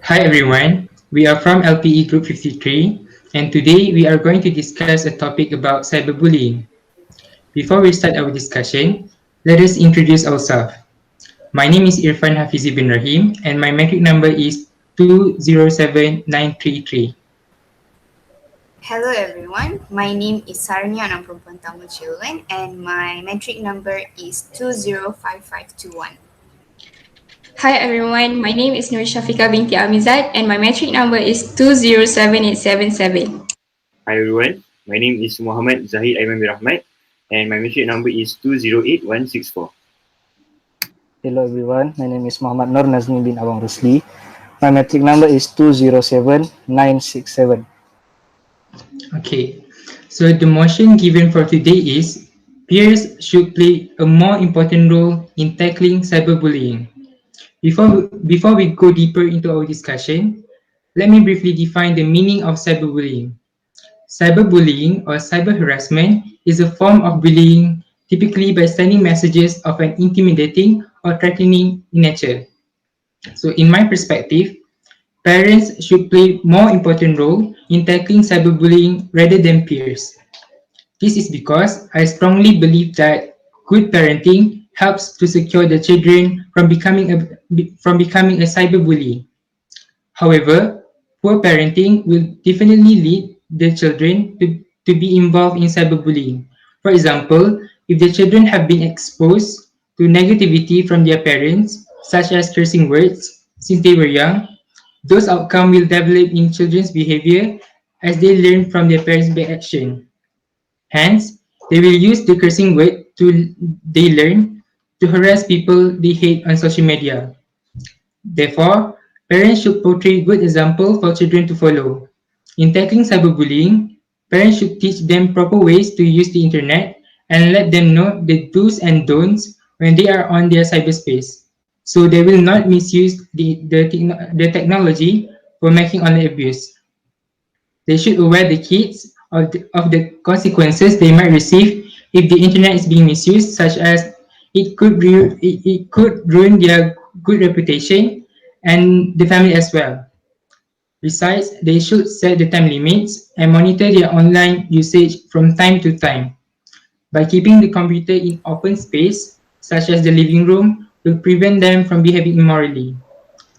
Hi everyone, we are from LPE Group 53 and today we are going to discuss a topic about cyberbullying. Before we start our discussion, let us introduce ourselves. My name is Irfan Hafizi bin Rahim and my metric number is 207933. Hello everyone, my name is Sarania and I'm from Chelvan and my metric number is 205521. Hi everyone, my name is Nurul Syafiqah binti Amizad and my metric number is 207877. Hi everyone, my name is Muhammad Zahid Aiman Rahmat and my metric number is 208164. Hello everyone, my name is Muhammad Noornazmi bin Abang Ruslli. My metric number is 207967. Okay, so the motion given for today is peers should play a more important role in tackling cyberbullying. Before we go deeper into our discussion, let me briefly define the meaning of cyberbullying. Cyberbullying or cyber harassment is a form of bullying typically by sending messages of an intimidating or threatening nature. So in my perspective, parents should play more important role in tackling cyberbullying rather than peers. This is because I strongly believe that good parenting helps to secure the children from becoming a cyberbully. However, poor parenting will definitely lead the children to be involved in cyberbullying. For example, if the children have been exposed to negativity from their parents, such as cursing words, since they were young, those outcomes will develop in children's behavior as they learn from their parents' bad action. Hence, they will use the cursing word they learn to harass people they hate on social media. Therefore, parents should portray good example for children to follow. In tackling cyberbullying, parents should teach them proper ways to use the internet and let them know the do's and don'ts when they are on their cyberspace. So they will not misuse the technology for making online abuse. They should aware the kids of the consequences they might receive if the internet is being misused, such as it could ruin their good reputation and the family as well. Besides, they should set the time limits and monitor their online usage from time to time. By keeping the computer in open space, such as the living room, will prevent them from behaving immorally.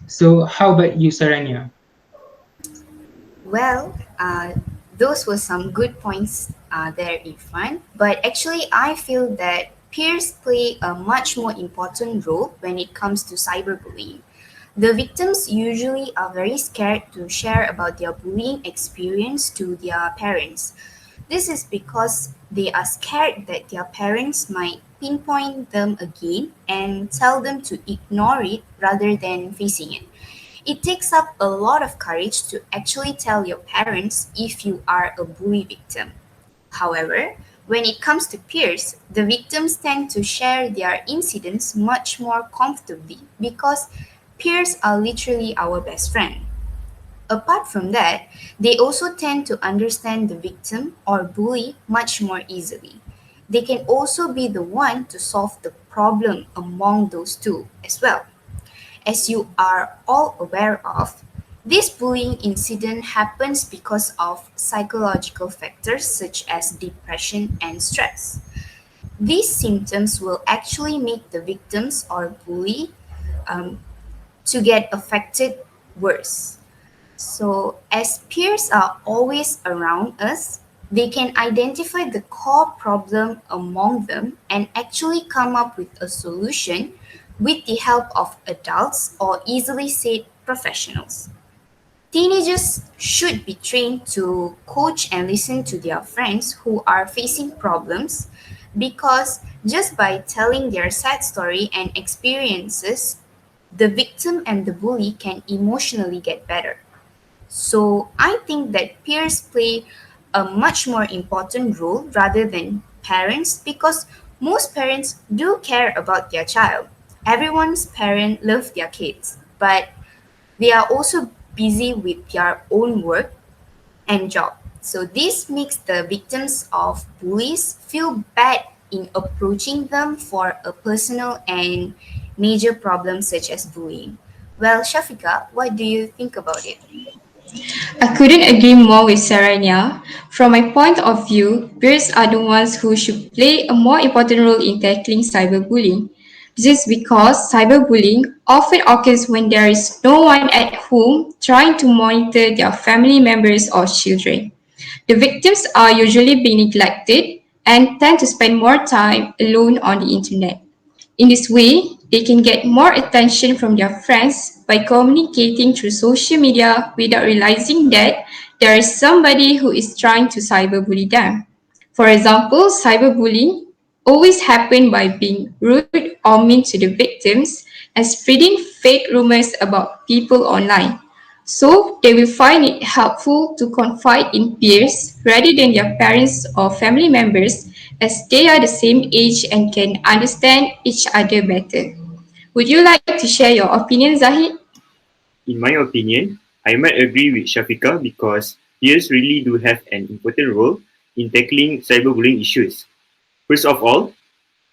So, how about you, Sarania? Well, those were some good points there, Irfan. But actually, I feel that peers play a much more important role when it comes to cyberbullying. The victims usually are very scared to share about their bullying experience to their parents. This is because they are scared that their parents might pinpoint them again and tell them to ignore it rather than facing it. It takes up a lot of courage to actually tell your parents if you are a bully victim. However, when it comes to peers, the victims tend to share their incidents much more comfortably because peers are literally our best friend. Apart from that, they also tend to understand the victim or bully much more easily. They can also be the one to solve the problem among those two as well. As you are all aware of, this bullying incident happens because of psychological factors such as depression and stress. These symptoms will actually make the victims or bully um, to get affected worse. So, as peers are always around us, they can identify the core problem among them and actually come up with a solution with the help of adults or easily said professionals. Teenagers should be trained to coach and listen to their friends who are facing problems because just by telling their sad story and experiences, the victim and the bully can emotionally get better. So I think that peers play a much more important role rather than parents because most parents do care about their child. Everyone's parent love their kids, but they are also busy with their own work and job. So this makes the victims of bullies feel bad in approaching them for a personal and major problem such as bullying. Well, Shafiqah, what do you think about it? I couldn't agree more with Sarania. From my point of view, peers are the ones who should play a more important role in tackling cyberbullying. This is because cyberbullying often occurs when there is no one at home trying to monitor their family members or children. The victims are usually being neglected and tend to spend more time alone on the internet. In this way, they can get more attention from their friends by communicating through social media without realizing that there is somebody who is trying to cyberbully them. For example, cyberbullying always happens by being rude or mean to the victims and spreading fake rumors about people online. So they will find it helpful to confide in peers rather than their parents or family members as they are the same age and can understand each other better. Would you like to share your opinion, Zahid? In my opinion, I might agree with Shafiqah because peers really do have an important role in tackling cyberbullying issues. First of all,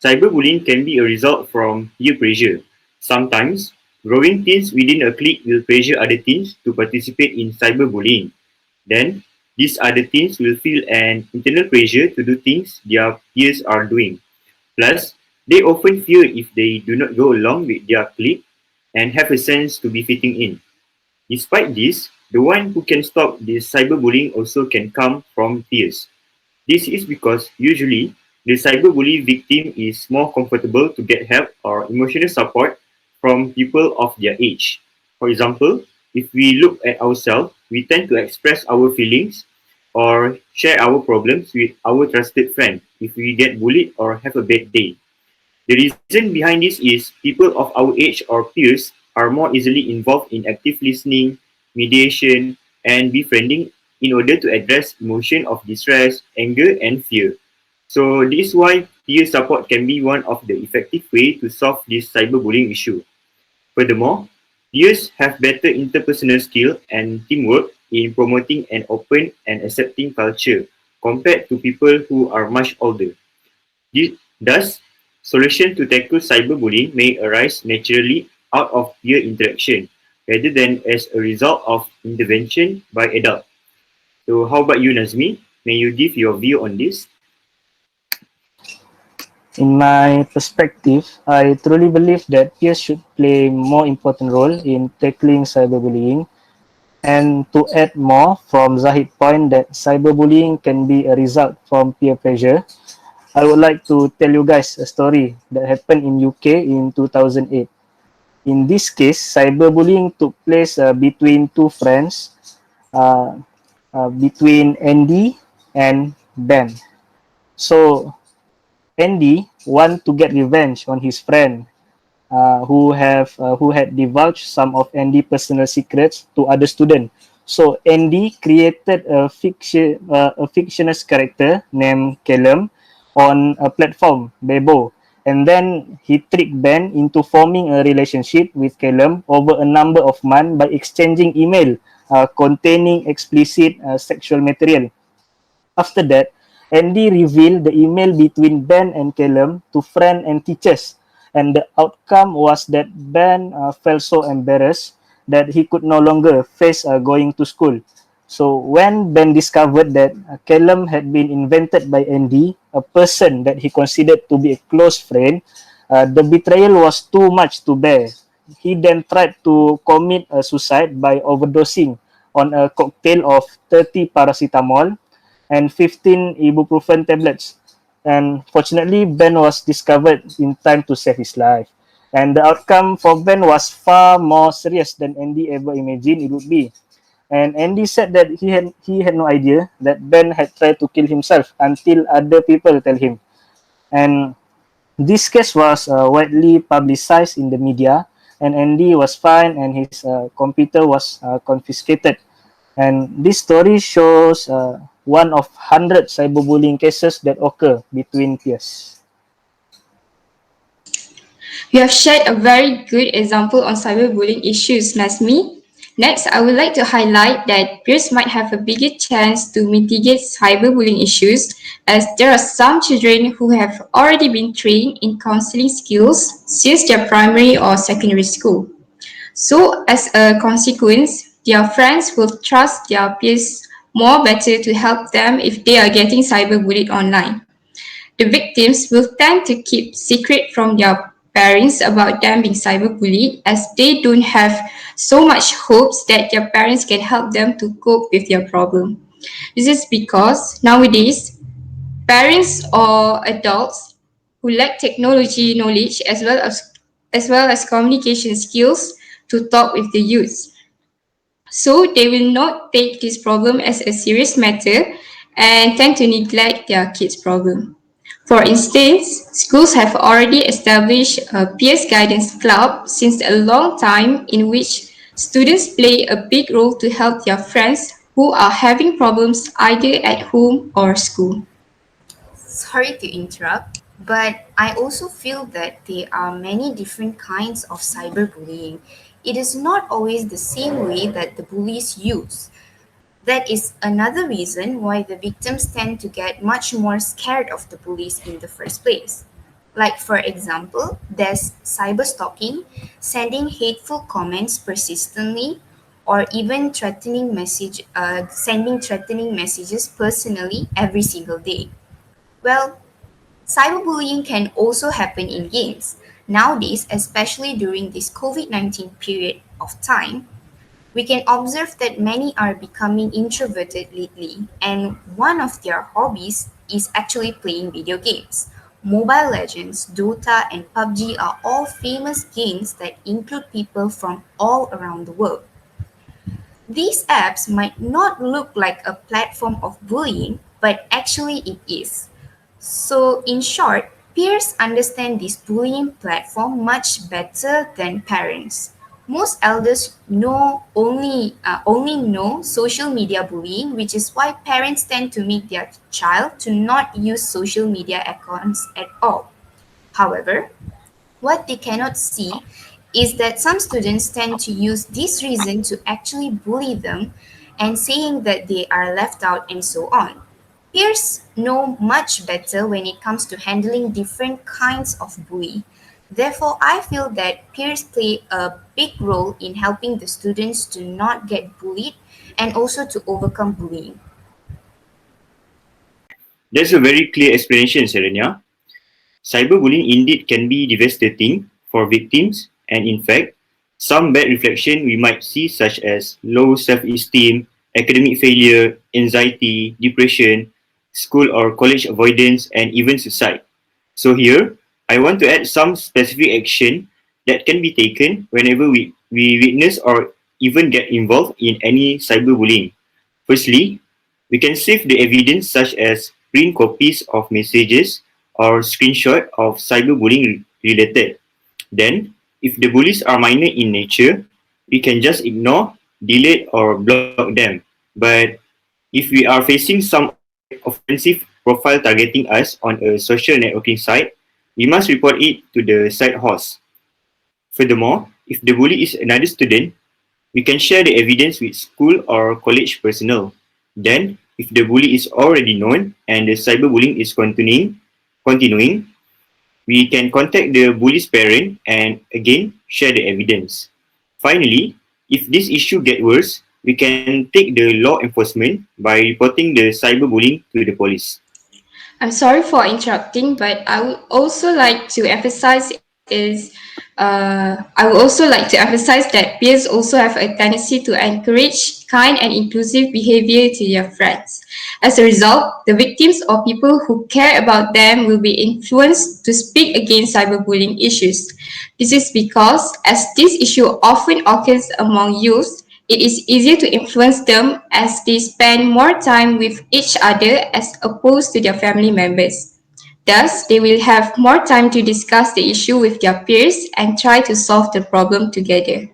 cyberbullying can be a result from peer pressure. Sometimes, growing teens within a clique will pressure other teens to participate in cyberbullying. Then, these other teens will feel an internal pressure to do things their peers are doing. Plus, they often fear if they do not go along with their clique and have a sense to be fitting in. Despite this, the one who can stop this cyberbullying also can come from peers. This is because usually the cyberbully victim is more comfortable to get help or emotional support from people of their age. For example, if we look at ourselves, we tend to express our feelings or share our problems with our trusted friend if we get bullied or have a bad day. The reason behind this is people of our age or peers are more easily involved in active listening, mediation, and befriending in order to address emotion of distress, anger, and fear. So this is why peer support can be one of the effective way to solve this cyberbullying issue. Furthermore, peers have better interpersonal skill and teamwork in promoting an open and accepting culture compared to people who are much older. Thus, solutions to tackle cyberbullying may arise naturally out of peer interaction rather than as a result of intervention by adults. So how about you, Nazmi? May you give your view on this? In my perspective, I truly believe that peers should play more important role in tackling cyberbullying. And to add more from Zahid's point that cyberbullying can be a result from peer pressure, I would like to tell you guys a story that happened in UK in 2008. In this case, cyberbullying took place between two friends, uh, between Andy and Ben. So Andy want to get revenge on his friend who had divulged some of Andy's personal secrets to other students. So Andy created a fictitious character named Callum on a platform, Bebo, and then he tricked Ben into forming a relationship with Callum over a number of months by exchanging email containing explicit sexual material. After that, Andy revealed the email between Ben and Callum to friends and teachers, and the outcome was that Ben felt so embarrassed that he could no longer face going to school. So when Ben discovered that Callum had been invented by Andy, a person that he considered to be a close friend, the betrayal was too much to bear. He then tried to commit a suicide by overdosing on a cocktail of 30 paracetamol and 15 ibuprofen tablets. And fortunately, Ben was discovered in time to save his life. And the outcome for Ben was far more serious than Andy ever imagined it would be. And Andy said that he had no idea that Ben had tried to kill himself until other people tell him. And this case was widely publicized in the media, and Andy was fined and his computer was confiscated. And this story shows one of 100 cyberbullying cases that occur between peers. You have shared a very good example on cyberbullying issues, Nazmi. Next, I would like to highlight that peers might have a bigger chance to mitigate cyberbullying issues as there are some children who have already been trained in counseling skills since their primary or secondary school. So as a consequence, their friends will trust their peers more better to help them if they are getting cyberbullied online. The victims will tend to keep secret from their parents about them being cyberbullied as they don't have so much hopes that their parents can help them to cope with their problem. This is because nowadays parents or adults who lack technology knowledge as well as communication skills to talk with the youth. So they will not take this problem as a serious matter and tend to neglect their kids' problem. For instance, schools have already established a peers guidance club since a long time in which students play a big role to help their friends who are having problems either at home or school. Sorry to interrupt, but I also feel that there are many different kinds of cyberbullying. It is not always the same way that the bullies use. That is another reason why the victims tend to get much more scared of the bullies in the first place. Like, for example, there's cyberstalking, sending hateful comments persistently, or even sending threatening messages personally every single day. Well, cyberbullying can also happen in games. Nowadays, especially during this COVID-19 period of time, we can observe that many are becoming introverted lately, and one of their hobbies is actually playing video games. Mobile Legends, Dota, and PUBG are all famous games that include people from all around the world. These apps might not look like a platform of bullying, but actually it is. So, in short, peers understand this bullying platform much better than parents. Most elders only know social media bullying, which is why parents tend to make their child to not use social media accounts at all. However, what they cannot see is that some students tend to use this reason to actually bully them and saying that they are left out and so on. Peers know much better when it comes to handling different kinds of bully. Therefore, I feel that peers play a big role in helping the students to not get bullied and also to overcome bullying. That's a very clear explanation, Sarania. Cyberbullying indeed can be devastating for victims, and in fact, some bad reflection we might see, such as low self-esteem, academic failure, anxiety, depression, school or college avoidance, and even suicide. So here, I want to add some specific action that can be taken whenever we witness or even get involved in any cyberbullying. Firstly, we can save the evidence such as print copies of messages or screenshot of cyberbullying related. Then, if the bullies are minor in nature, we can just ignore, delete, or block them. But if we are facing some offensive profile targeting us on a social networking site, we must report it to the site host. Furthermore, if the bully is another student, we can share the evidence with school or college personnel. Then, if the bully is already known and the cyberbullying is continuing, we can contact the bully's parent and again share the evidence. Finally, if this issue gets worse, we can take the law enforcement by reporting the cyberbullying to the police. I'm sorry for interrupting, but I would also like to emphasize that peers also have a tendency to encourage kind and inclusive behavior to their friends. As a result, the victims or people who care about them will be influenced to speak against cyberbullying issues. This is because, as this issue often occurs among youth, it is easier to influence them as they spend more time with each other as opposed to their family members. Thus, they will have more time to discuss the issue with their peers and try to solve the problem together.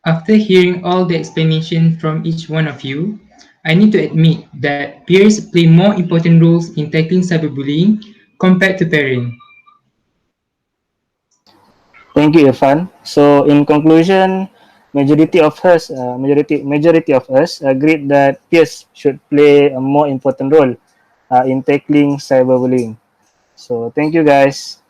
After hearing all the explanation from each one of you, I need to admit that peers play more important roles in tackling cyberbullying compared to parents. Thank you, Irfan. So, in conclusion, majority of us agreed that peers should play a more important role in tackling cyberbullying. So, thank you, guys.